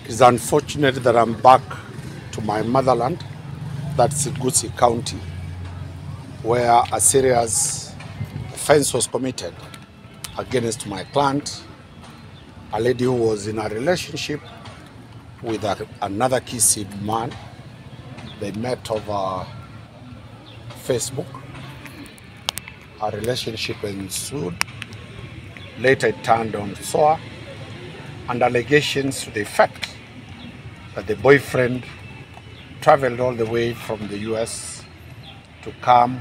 It's unfortunate that I'm back to my motherland, that's Abagusii County, where a serious offense was committed against my client, a lady who was in a relationship with another kissing man. They met over Facebook. A relationship ensued. Later it turned on SOA, and allegations to the effect that the boyfriend traveled all the way from the US to come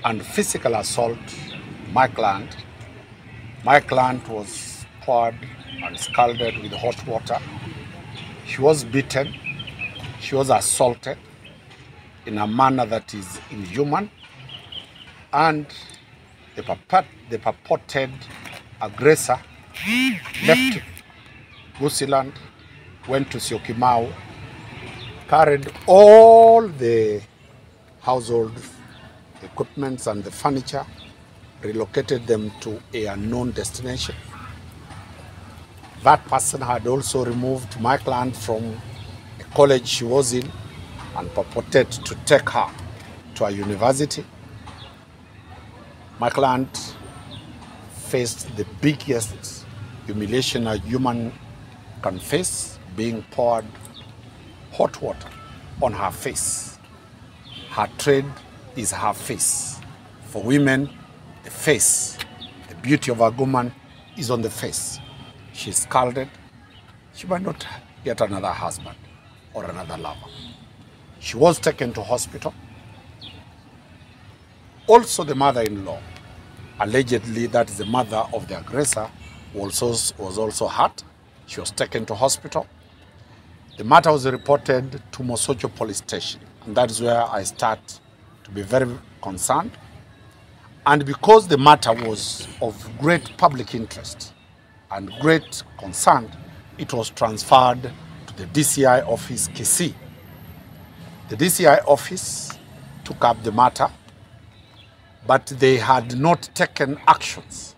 and physical assault my client. My client was poured and scalded with hot water. She was beaten. She was assaulted in a manner that is inhuman. And the purported aggressor left Busiland, went to Syokimau, carried all the household equipments and the furniture, relocated them to a unknown destination. That person had also removed my client from a college she was in and purported to take her to a university. My client faced the biggest humiliation a human can face, being poured hot water on her face. Her trade is her face. For women, the face, the beauty of a woman is on the face. She's scalded. She might not get another husband or another lover. She was taken to hospital. Also, the mother-in-law, allegedly that is the mother of the aggressor, was also hurt. She was taken to hospital. The matter was reported to Mosocho police station, and that is where I start to be very concerned. And because the matter was of great public interest and great concern, it was transferred to the DCI office, Kisii. The DCI office took up the matter, but they had not taken actions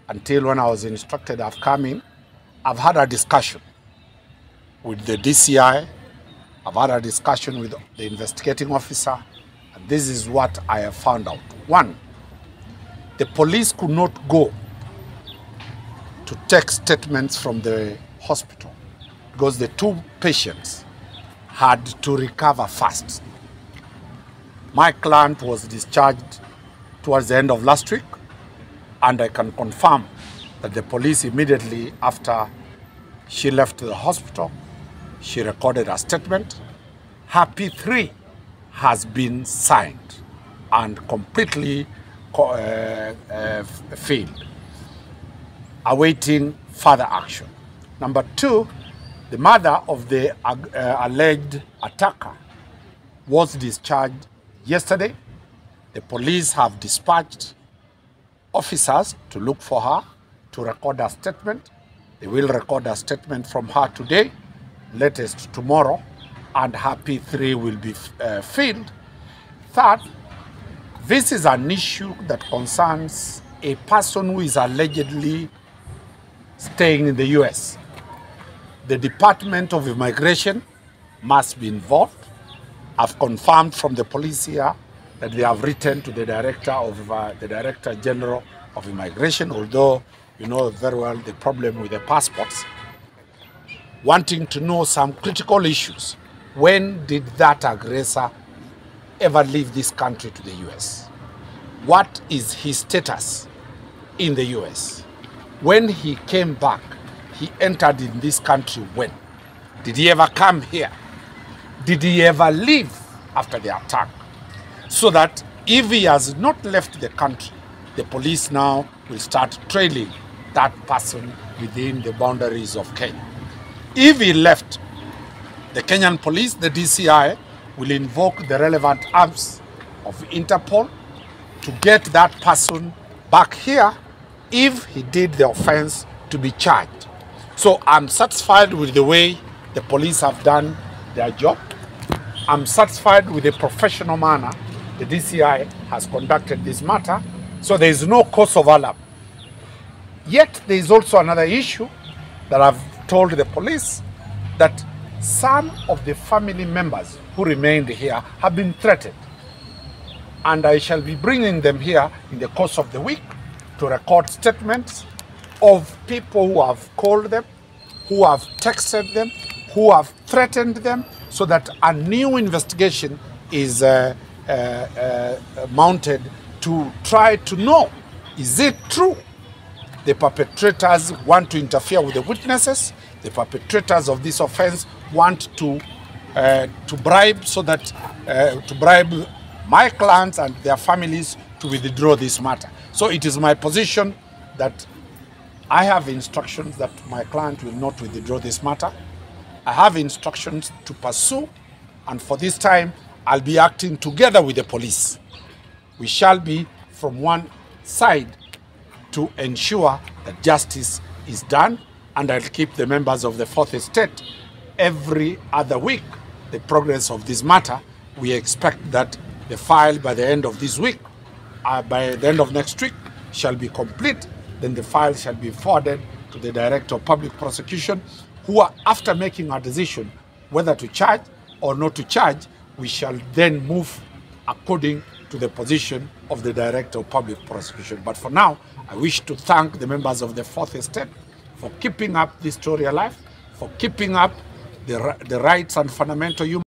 until when I was instructed. I've come in, I've had a discussion with the DCI, I've had a discussion with the investigating officer, and this is what I have found out. One, the police could not go to take statements from the hospital because the two patients had to recover fast. My client was discharged towards the end of last week, and I can confirm that the police immediately after she left the hospital, she recorded a statement. Her P3 has been signed and completely failed, awaiting further action. Number two, the mother of the alleged attacker was discharged yesterday. The police have dispatched officers to look for her, to record a statement. They will record a statement from her today, latest tomorrow, and her P3 will be filled. Third, this is an issue that concerns a person who is allegedly staying in the US. The Department of Immigration must be involved. I've confirmed from the police here that they have written to the Director General of Immigration, although you know very well the problem with the passports, wanting to know some critical issues. When did that aggressor ever leave this country to the US? What is his status in the US? When he came back, he entered in this country when? Did he ever come here? Did he ever leave after the attack? So that if he has not left the country, the police now will start trailing that person within the boundaries of Kenya. If he left, the Kenyan police, the DCI, will invoke the relevant arms of Interpol to get that person back here if he did the offense to be charged. So I'm satisfied with the way the police have done their job. I'm satisfied with the professional manner the DCI has conducted this matter. So there is no cause of alarm. Yet there is also another issue that I've told the police that some of the family members who remained here have been threatened. And I shall be bringing them here in the course of the week to record statements of people who have called them, who have texted them, who have threatened them, so that a new investigation is mounted to try to know, is it true the perpetrators want to interfere with the witnesses? The perpetrators of this offense want to bribe, so that to bribe my clients and their families to withdraw this matter. So it is my position that I have instructions that my client will not withdraw this matter. I have instructions to pursue, and for this time, I'll be acting together with the police. We shall be from one side to ensure that justice is done, and I'll keep the members of the Fourth Estate every other week the progress of this matter. We expect that the file by the end of this week, by the end of next week, shall be complete. Then the file shall be forwarded to the Director of Public Prosecution, who are, after making a decision whether to charge or not to charge, we shall then move according to the position of the Director of Public Prosecution. But for now, I wish to thank the members of the Fourth Estate for keeping up this story alive, for keeping up the rights and fundamental human